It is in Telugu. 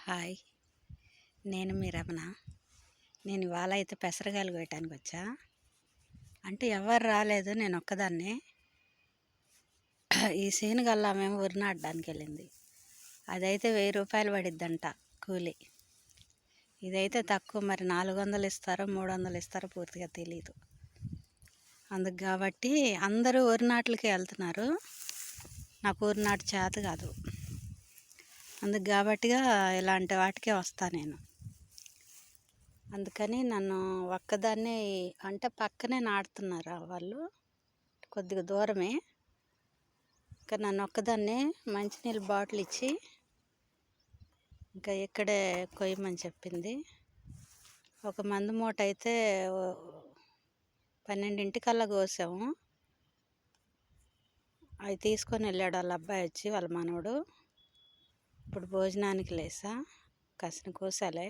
హాయ్, నేను మీ రమణ. నేను ఇవాళ అయితే పెసరగాయలు కోయటానికి వచ్చా. అంటే ఎవరు రాలేదు, నేను ఒక్కదాన్నే. ఈ శేనుగల్లా మేము వరి నాటడానికి వెళ్ళింది. అదైతే 1000 రూపాయలు పడిద్దంట కూలి. ఇదైతే తక్కువ, మరి 400 ఇస్తారో 300 ఇస్తారో పూర్తిగా తెలీదు. అందుకు కాబట్టి అందరూ వరి నాట్లకి వెళ్తున్నారు. నాకు వరి నాటు చేత కాదు, అందుకు కాబట్టిగా ఇలాంటి వాటికే వస్తా నేను. అందుకని నన్ను ఒక్కదాన్నే, అంటే పక్కనే నాటుతున్నారు వాళ్ళు, కొద్దిగా దూరమే. ఇంకా నన్ను ఒక్కదాన్నే మంచినీళ్ళ బాటిల్ ఇచ్చి ఇంకా ఇక్కడే కొయ్యమని చెప్పింది. ఒక మందు మూట అయితే 12ంటికల్లా కోసాము. అవి తీసుకొని వెళ్ళాడు వాళ్ళ అబ్బాయి వచ్చి, వాళ్ళ మనవడు. ఇప్పుడు భోజనానికి లేసా, కాసిన కోసాలే.